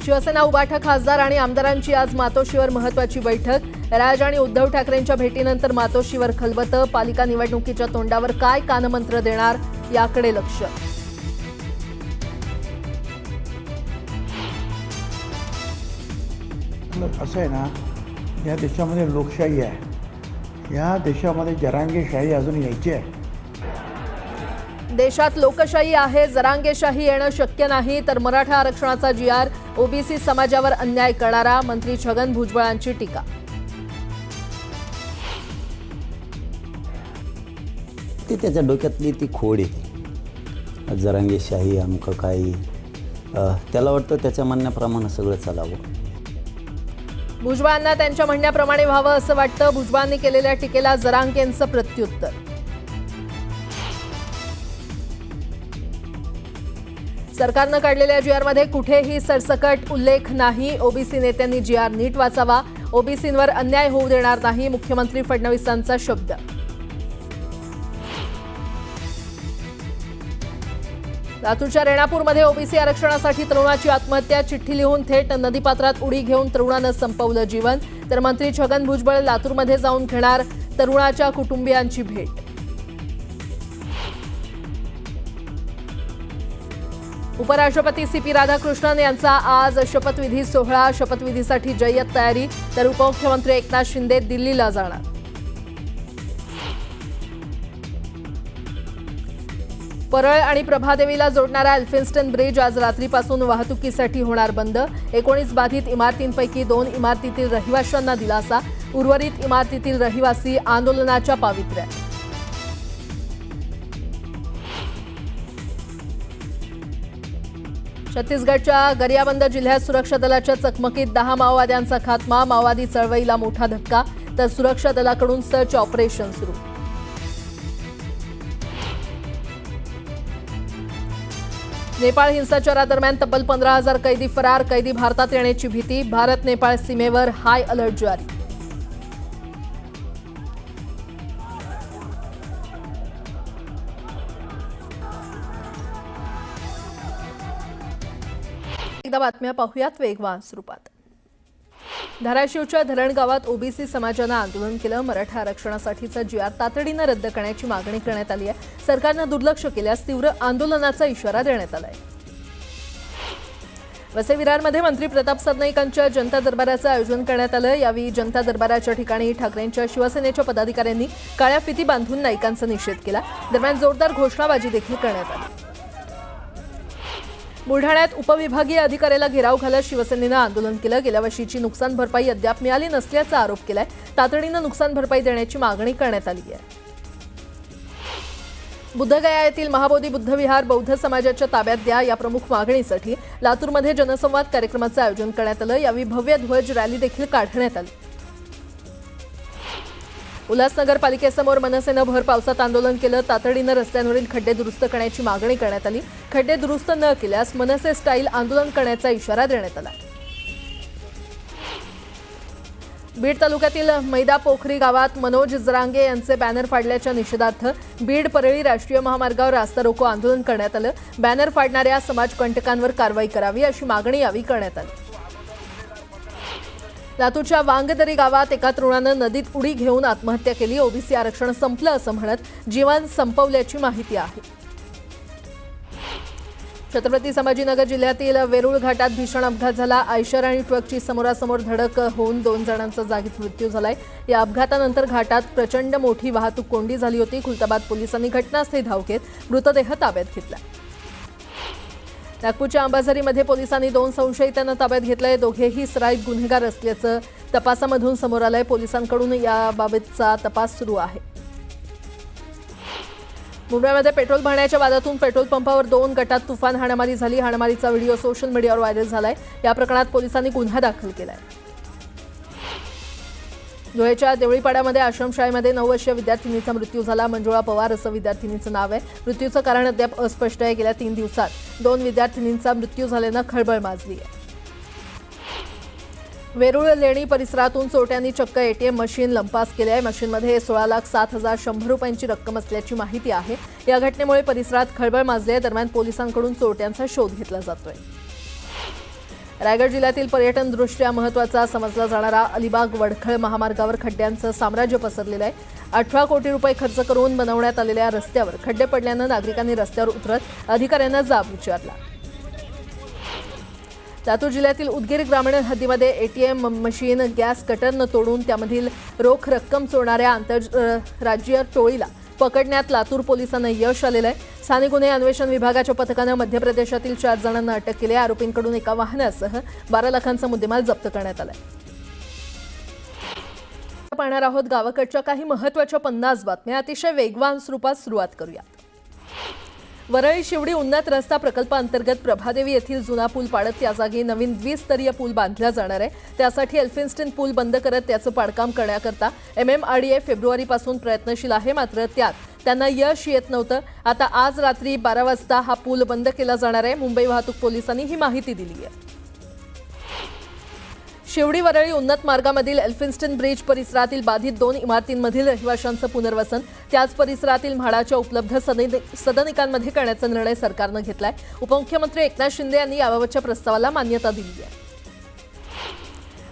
शिवसेना उबाठा खासदार आणि आमदारांची आज मातोश्रीवर महत्त्वाची बैठक। राज आणि उद्धव ठाकरेंच्या भेटीनंतर मातोश्रीवर खलबतं। पालिका निवडणुकीच्या तोंडावर काय कानमंत्र देणार याकडे लक्ष। असं आहे ना, या देशामध्ये लोकशाही आहे, या देशामध्ये जरांगेशाही अजून यायची आहे। देशात लोकशाही आहे, जरांगेशाही येणं शक्य नाही तर मराठा आरक्षणाचा जीआर ओबीसी समाजावर अन्याय करणारा मंत्री छगन भुजबळांची टीका। ती त्याच्या डोक्यातली ती खोड आहे, जरांगेशाही अमकं काही। त्याला वाटतं त्याच्या म्हणण्याप्रमाणे सगळं चालावं। भुजबळांना त्यांच्या म्हणण्याप्रमाणे व्हावं असं वाटतं। भुजबळांनी केलेल्या टीकेला जरांगेंचं प्रत्युत्तर। सरकारनं काढलेल्या जीआरमध्ये कुठेही सरसकट उल्लेख नाही। ओबीसी नेत्यांनी जीआर नीट वाचावा, ओबीसींवर अन्याय होऊ देणार नाही, मुख्यमंत्री फडणवीसांचा शब्द। लातूरच्या रेणापूरमध्ये ओबीसी आरक्षणासाठी तरुणाची आत्महत्या। चिठ्ठी लिहून थेट नदीपात्रात उडी घेऊन तरुणानं संपवलं जीवन। तर मंत्री छगन भुजबळ लातूरमध्ये जाऊन घेणार तरुणाच्या कुटुंबियांची भेट। उपराष्ट्रपती सीपी राधाकृष्णन यांचा आज शपथविधी सोहळा। शपथविधीसाठी जय्यत तयारी। तर उपमुख्यमंत्री एकनाथ शिंदे दिल्लीला जाणार। परळ आणि प्रभादेवीला जोडणारा एल्फिन्स्टन ब्रिज आज रात्रीपासून वाहतुकीसाठी होणार बंद। 19 बाधित इमारतींपैकी 2 इमारतीतील रहिवाशांना दिलासा। उर्वरित इमारतीतील रहिवासी आंदोलनाच्या पावित्र्यात। छत्तीसगडच्या गरियाबंद जिल्ह्यात सुरक्षा दलाच्या चकमकीत 10 माओवाद्यांचा खात्मा। माओवादी चळवळीला मोठा धक्का। तर सुरक्षा दलाकडून सर्च ऑपरेशन सुरू। नेपाळ हिंसाचारादरम्यान तब्बल 15,000 कैदी फरार। कैदी भारतात येण्याची भीती। भारत नेपाळ सीमेवर हाय अलर्ट जारी। एकदा बातम्या पाहूयात वेगवान स्वरूपात। धाराशिवच्या धरण गावात ओबीसी समाजानं आंदोलन केलं। मराठा आरक्षणासाठीचा जीआर तातडीनं रद्द करण्याची मागणी करण्यात आली आहे। सरकारनं दुर्लक्ष केल्यास तीव्र आंदोलनाचा इशारा देण्यात आलाय। वसई विरारमध्ये मंत्री प्रताप सरनाईकांच्या जनता दरबाराचं आयोजन करण्यात आलं। यावेळी जनता दरबाराच्या ठिकाणी ठाकरेंच्या शिवसेनेच्या पदाधिकाऱ्यांनी काळ्या फिती बांधून नाईकांचा निषेध केला। दरम्यान जोरदार घोषणाबाजी देखील करण्यात आली। बुलढाण्यात उपविभागीय अधिकाऱ्याला घेराव घालत शिवसेनेनं आंदोलन केलं। गेल्या वर्षीची नुकसान भरपाई अद्याप मिळाली नसल्याचा आरोप केलाय। तातडीनं नुकसान भरपाई देण्याची मागणी करण्यात आली आहे। बुद्धगया येथील महाबोधी बुद्ध विहार बौद्ध समाजाच्या ताब्यात द्या या प्रमुख मागणीसाठी लातूरमध्ये जनसंवाद कार्यक्रमाचं आयोजन करण्यात आलं। यावेळी भव्य ध्वज रॅली देखील काढण्यात आली। उल्हासनगर पालिकेसमोर मनसेनं भर पावसात आंदोलन केलं। तातडीनं रस्त्यांवरील खड्डे दुरुस्त करण्याची मागणी करण्यात आली। खड्डे दुरुस्त न केल्यास मनसे स्टाईल आंदोलन करण्याचा इशारा देण्यात आला। बीड तालुक्यातील मैदा पोखरी गावात मनोज जरांगे यांचे बॅनर फाडल्याच्या निषेधार्थ बीड परळी राष्ट्रीय महामार्गावर रास्ता रोको आंदोलन करण्यात आलं। बॅनर फाडणाऱ्या समाजकंटकांवर कारवाई करावी अशी मागणी यावेळी करण्यात आली। लातूरच्या वांगदरी गावात एका तरुणानं नदीत उडी घेऊन आत्महत्या केली। ओबीसी आरक्षण संपलं असं म्हणत जीवन संपवल्याची माहिती आहे। छत्रपती संभाजीनगर जिल्ह्यातील वेरूळ घाटात भीषण अपघात झाला। आयशर आणि ट्रकची समोरासमोर धडक होऊन 2 जणांचा जागीच मृत्यू झालाय। या अपघातानंतर घाटात प्रचंड मोठी वाहतूक कोंडी झाली होती। खुलताबाद पोलिसांनी घटनास्थळी धाव घेत मृतदेह ताब्यात घेतला। नागपूरच्या अंबाझरीमध्ये पोलिसांनी 2 संशयितांना ताब्यात घेतलंय। दोघेही सराईत गुन्हेगार असल्याचं तपासामधून समोर आलंय। पोलिसांकडून याबाबतचा तपास सुरू आहे। मुंबईमध्ये पेट्रोल भरण्याच्या वादातून पेट्रोल पंपावर 2 गटात तुफान हाणामारी झाली। हाणामारीचा व्हिडिओ सोशल मीडियावर व्हायरल झालाय। या प्रकरणात पोलिसांनी गुन्हा दाखल केलाय। धुळ्याच्या देवळीपाड्यामध्ये आश्रमशाळेमध्ये 9 वर्षीय विद्यार्थिनीचा मृत्यू झाला। मंजुळा पवार असं विद्यार्थिनीचं नाव आहे। मृत्यूचं कारण अद्याप अस्पष्ट आहे। गेल्या 3 दिवसात 2 विद्यार्थिनींचा मृत्यू झाल्यानं खळबळ माजली आहे। वेरूळ लेणी परिसरातून चोरट्यांनी चक्क एटीएम मशीन लंपास केली आहे। मशीनमध्ये 16,07,100 रुपयांची रक्कम असल्याची माहिती आहे। या घटनेमुळे परिसरात खळबळ माजली आहे। दरम्यान पोलिसांकडून चोरट्यांचा शोध घेतला जातोय। रायगड जिल्ह्यातील पर्यटनदृष्ट्या महत्त्वाचा समजला जाणारा अलिबाग वडखळ महामार्गावर खड्ड्यांचं साम्राज्य पसरलेलं आहे. 18 कोटी रुपये खर्च करून बनवण्यात आलेल्या रस्त्यावर खड्डे पडल्यानं नागरिकांनी रस्त्यावर उतरत अधिकाऱ्यांना जाब विचारला. लातूर जिल्ह्यातील उदगीर ग्रामीण हद्दीमध्ये एटीएम मशीन गॅस कटरनं तोडून त्यामधील रोख रक्कम चोरणाऱ्या आंतरराज्यीय टोळीला पकडण्यात लातूर पोलिसांना यश आलेलं आहे. स्थानिक गुन्हे अन्वेषण विभागाच्या पथकानं मध्य प्रदेशातील 4 जणांना अटक केली आहे. आरोपींकडून एका वाहनासह 12 लाखांचा मुद्देमाल जप्त करण्यात आलाय. पाहणार आहोत गावाकडच्या काही महत्त्वाच्या 50 बातम्या अतिशय वेगवान स्वरूपात सुरुवात करूया. वरळी शिवडी उन्नत रस्ता प्रकल्पाअंतर्गत प्रभादेवी येथील जुना पूल पाडत त्या जागी नवीन द्विस्तरीय पूल बांधला जाणार आहे. त्यासाठी एल्फिन्स्टन पूल बंद करत त्याचं पाडकाम करण्याकरता MMRDA फेब्रुवारीपासून प्रयत्नशील आहे. मात्र त्यात त्यांना यश येत नव्हतं. आता आज रात्री 12 वाजता हा पूल बंद केला जाणार आहे. मुंबई वाहतूक पोलिसांनी ही माहिती दिली आहे. शिवडी वरळी उन्नत मार्गामधील एल्फिन्स्टन ब्रिज परिसरातील बाधित 2 इमारतींमधील रहिवाशांचं पुनर्वसन त्याच परिसरातील म्हाडाच्या उपलब्ध सदनिकांमध्ये करण्याचा निर्णय सरकारनं घेतलाय. उपमुख्यमंत्री एकनाथ शिंदे यांनी याबाबतच्या प्रस्तावाला मान्यता दिली आहे.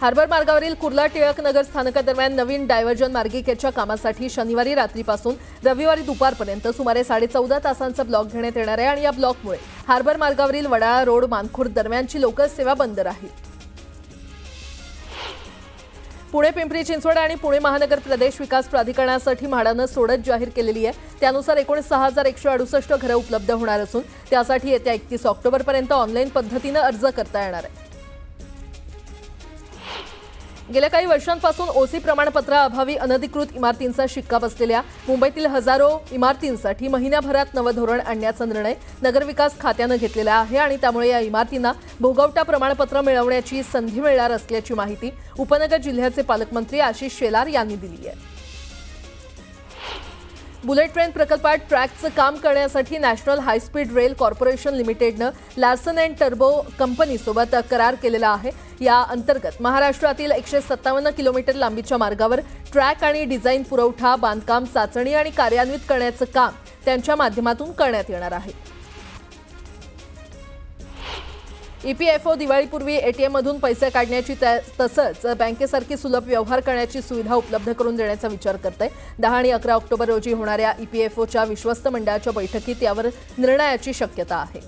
हार्बर मार्गावरील कुर्ला टिळक नगर स्थानकादरम्यान नवीन डायव्हर्जन मार्गिकेच्या कामासाठी शनिवारी रात्रीपासून रविवारी दुपारपर्यंत सुमारे 14.5 तासांचा ब्लॉक घेण्यात येणार आहे आणि या ब्लॉकमुळे हार्बर मार्गावरील वडाळा रोड मानखुर्द दरम्यानची लोकल सेवा बंद राहील. पुणे पिंपरी चिंचवड आणि पुणे महानगर प्रदेश विकास प्राधिकरणासाठी म्हाडानं सोडत जाहीर केलेली आहे. त्यानुसार एकूण 6,168 घरं उपलब्ध होणार असून त्यासाठी येत्या 31 ऑक्टोबरपर्यंत ऑनलाईन पद्धतीनं अर्ज करता येणार आहे. गेल्या काही वर्षांपासून ओसी प्रमाणपत्राअभावी अनधिकृत इमारतींचा शिक्का बसलेल्या मुंबईतील हजारो इमारतींसाठी महिन्याभरात नवं धोरण आणण्याचा निर्णय नगरविकास खात्यानं घेतलेला आहे आणि त्यामुळे या इमारतींना भोगवटा प्रमाणपत्र मिळवण्याची संधी मिळणार असल्याची माहिती उपनगर जिल्ह्याचे पालकमंत्री आशिष शेलार यांनी दिली आहे. बुलेट ट्रेन प्रकल्पात ट्रॅकचं काम करण्यासाठी नॅशनल हायस्पीड रेल कॉर्पोरेशन लिमिटेडनं लार्सन अँड टर्बो कंपनीसोबत करार केलेला आहे. या अंतर्गत महाराष्ट्रातील 157 किलोमीटर लांबीच्या मार्गावर ट्रॅक आणि डिझाईन पुरवठा, बांधकाम, चाचणी आणि कार्यान्वित करण्याचं काम त्यांच्या माध्यमातून करण्यात येणार आहे. EPFO दिवाळीपूर्वी ATMमधून पैसे काढण्याची तसंच बँकेसारखी सुलभ व्यवहार करण्याची सुविधा उपलब्ध करून देण्याचा विचार करते. 10 आणि 11 ऑक्टोबर रोजी होणाऱ्या EPFOच्या विश्वस्त मंडळाच्या बैठकीत यावर निर्णयाची शक्यता आहे.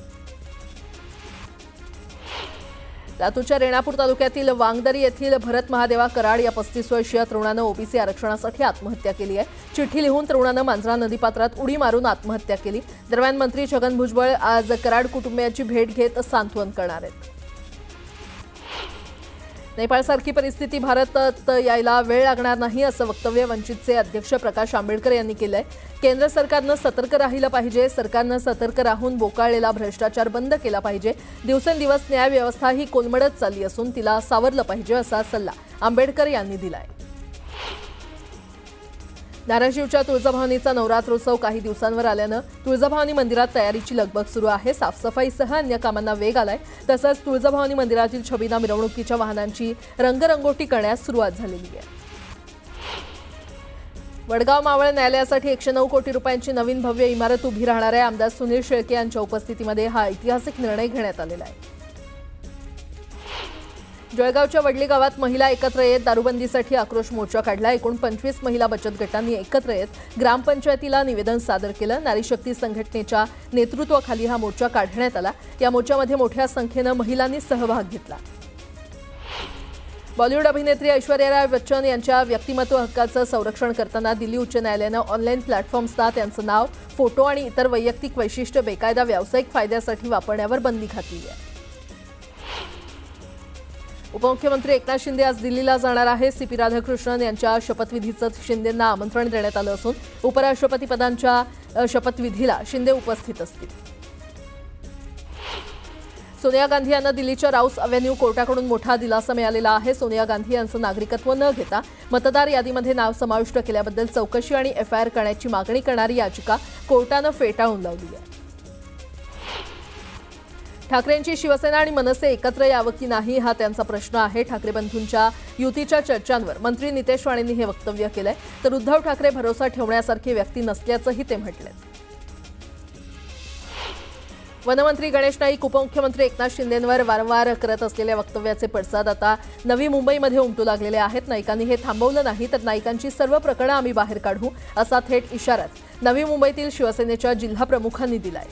लातूरच्या रेणापूर तालुक्यातील वांगदरी येथील भरत महादेवा कराड या 35 वर्षीय तरुणानं OBC आरक्षणासाठी आत्महत्या केली आहे. चिठ्ठी लिहून तरुणानं मांजरा नदीपात्रात उडी मारून आत्महत्या केली. दरम्यान मंत्री छगन भुजबळ आज कराड कुटुंबियांची भेट घेत सांत्वन करणार आहेत. नेपाळसारखी परिस्थिती भारतात यायला वेळ लागणार नाही असं वक्तव्य वंचितचे अध्यक्ष प्रकाश आंबेडकर यांनी केलं आहे. केंद्र सरकारनं सतर्क राहिलं पाहिजे. सरकारनं सतर्क राहून बोकाळलेला भ्रष्टाचार बंद केला पाहिजे. दिवसेंदिवस न्याय व्यवस्था ही कोलमडत चालली असून तिला सावरलं पाहिजे असा सल्ला आंबेडकर यांनी दिलाय. धाराशिवच्या तुळजाभवानीचा नवरात्रोत्सव काही दिवसांवर आल्यानं तुळजाभवानी मंदिरात तयारीची लगबग सुरू आहे. साफसफाईसह अन्य कामांना वेग आलाय. तसंच तुळजाभवानी मंदिरातील छबिना मिरवणुकीच्या वाहनांची रंगरंगोटी करण्यास सुरुवात झालेली आहे. वडगाव मावळ न्यायालयासाठी 109 कोटी रुपयांची नवीन भव्य इमारत उभी राहणार आहे. आमदार सुनील शेळके यांच्या उपस्थितीमध्ये हा ऐतिहासिक निर्णय घेण्यात आलेला आहे. जळगावच्या वडली गावात महिला एकत्र येत दारूबंदीसाठी आक्रोश मोर्चा काढला. एकूण 25 महिला बचत गटांनी एकत्र येत ग्रामपंचायतीला निवेदन सादर केलं. नारी शक्ती संघटनेच्या नेतृत्वाखाली हा मोर्चा काढण्यात आला. या मोर्चामध्ये मोठ्या संख्येनं महिलांनी सहभाग घेतला. बॉलिवूड अभिनेत्री ऐश्वर्या राय बच्चन यांच्या व्यक्तिमत्व हक्काचं संरक्षण करताना दिल्ली उच्च न्यायालयानं ऑनलाईन प्लॅटफॉर्म्सना त्यांचं नाव, फोटो आणि इतर वैयक्तिक वैशिष्ट्य बेकायदा व्यावसायिक फायद्यासाठी वापरण्यावर बंदी घातली आहे. उपमुख्यमंत्री एकनाथ शिंदे आज दिल्लीला जाणार आहे. CP राधाकृष्णन यांच्या शपथविधीचं शिंदेंना आमंत्रण देण्यात आलं असून उपराष्ट्रपती पदांच्या शपथविधीला शिंदे उपस्थित असतील. सोनिया गांधी यांना दिल्लीच्या राऊस अव्हेन्यू कोर्टाकडून मोठा दिलासा मिळालेला आहे. सोनिया गांधी यांचं नागरिकत्व न घेता मतदार यादीमध्ये नाव समाविष्ट केल्याबद्दल चौकशी आणि FIR करण्याची मागणी करणारी याचिका कोर्टानं फेटाळून लावली आहे. ठाकरेंची शिवसेना आणि मनसे एकत्र यावं की नाही हा त्यांचा प्रश्न आहे. ठाकरे बंधूंच्या युतीच्या चर्चांवर मंत्री नितेश राणेंनी हे वक्तव्य केलंय. तर उद्धव ठाकरे भरोसा ठेवण्यासारखी व्यक्ती नसल्याचंही ते म्हटलंय. वनमंत्री गणेश नाईक उपमुख्यमंत्री एकनाथ शिंदेंवर वारंवार करत असलेल्या वक्तव्याचे पडसाद आता नवी मुंबईमध्ये उमटू लागलेले आहेत. नाईकांनी हे थांबवलं नाही तर नाईकांची सर्व प्रकरणं आम्ही बाहेर काढू असा थेट इशाराच नवी मुंबईतील शिवसेनेच्या जिल्हा प्रमुखांनी दिलाय.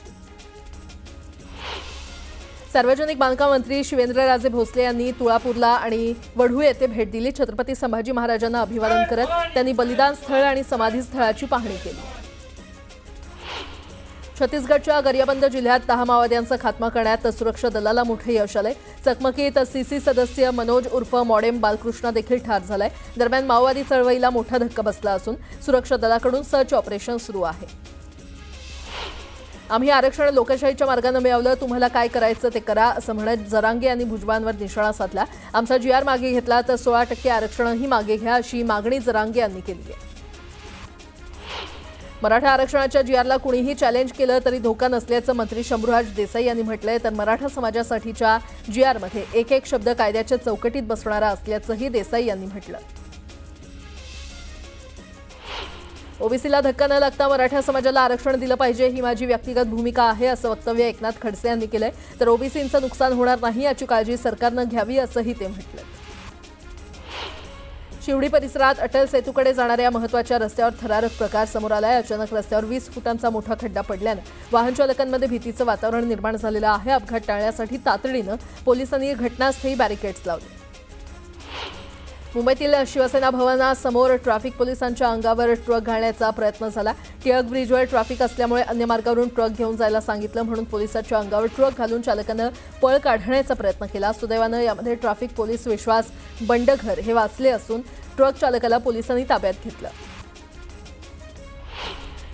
सार्वजनिक बांधकाम मंत्री शिवेंद्रराजे भोसले यांनी तुळापूरला आणि वढू येथे भेट दिली. छत्रपती संभाजी महाराजांना अभिवादन करत त्यांनी बलिदान स्थळ आणि समाधी स्थळाची पाहणी केली. छत्तीसगडच्या गरियाबंद जिल्ह्यात 10 माओवाद्यांचा खात्मा करण्यात सुरक्षा दलाला मोठे यश आलंय. चकमकीत सीसी सदस्य मनोज उर्फ मॉडेम बालकृष्ण देखील ठार झालाय. दरम्यान माओवादी चळवळीला मोठा धक्का बसला असून सुरक्षा दलाकडून सर्च ऑपरेशन सुरू आहे. आम्ही आरक्षण लोकशाहीच्या मार्गाने मिळवलं, तुम्हाला काय करायचं ते करा असं म्हणत जरांगे यांनी भुजबळांवर निशाणा साधला. आमचा GR मागे घेतला तर 16% आरक्षणही मागे घ्या अशी मागणी जरांगे यांनी केली आहे. मराठा आरक्षणाच्या GRला कुणीही चॅलेंज केलं तरी धोका नसल्याचं मंत्री शंभूराज देसाई यांनी म्हटलंय. तर मराठा समाजासाठीच्या GRमध्ये एक एक शब्द कायद्याच्या चौकटीत बसणारा असल्याचंही देसाई यांनी म्हटलं. ओबीसीला धक्का न लागता मराठा समाजाला आरक्षण दिलं पाहिजे ही माझी व्यक्तिगत भूमिका आहे असं वक्तव्य एकनाथ खडसे यांनी केलंय. तर ओबीसींचं नुकसान होणार नाही याची काळजी सरकारनं घ्यावी असंही ते म्हटलं. शिवडी परिसरात अटल सेतूकडे जाणाऱ्या महत्त्वाच्या रस्त्यावर थरारक प्रकार समोर आलाय. अचानक रस्त्यावर 20 फुटांचा मोठा खड्डा पडल्यानं वाहन चालकांमध्ये भीतीचं वातावरण निर्माण झालेलं आहे. अपघात टाळण्यासाठी तातडीनं पोलिसांनी घटनास्थळी बॅरिकेड्स लावले. मुंबईतील शिवसेना भवनासमोर ट्रॅफिक पोलिसांच्या अंगावर ट्रक घालण्याचा प्रयत्न झाला. टिळक ब्रिजवर ट्रॅफिक असल्यामुळे अन्य मार्गावरून ट्रक घेऊन जायला सांगितलं म्हणून पोलिसांच्या अंगावर ट्रक घालून चालकानं पळ काढण्याचा प्रयत्न केला. सुदैवानं यामध्ये ट्रॅफिक पोलीस विश्वास बंडघर हे वाचले असून ट्रक चालकाला पोलिसांनी ताब्यात घेतलं.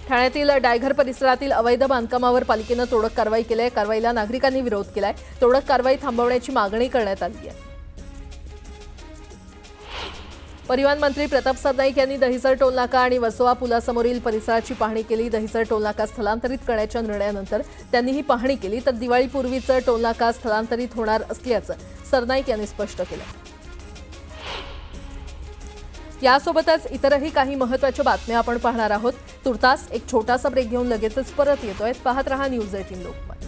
ठाण्यातील डायघर परिसरातील अवैध बांधकामावर पालिकेनं तोडक कारवाई केली आहे. कारवाईला नागरिकांनी विरोध केलाय. तोडक कारवाई थांबवण्याची मागणी करण्यात आली आहे. परिवहन मंत्री प्रताप सरनाईक यांनी दहिसर टोलनाका आणि वर्सोवा पुलासमोरील परिसराची पाहणी केली. दहिसर टोलनाका स्थलांतरित करण्याच्या निर्णयानंतर त्यांनी ही पाहणी केली. तर दिवाळीपूर्वीचं टोलनाका स्थलांतरित होणार असल्याचं सरनाईक यांनी स्पष्ट केलं. यासोबतच इतरही काही महत्त्वाच्या बातम्या आपण पाहणार आहोत. तुर्तास एक छोटासा ब्रेक घेऊन लगेचच परत येतोय. पाहत रहा न्यूज 18 लोकमत.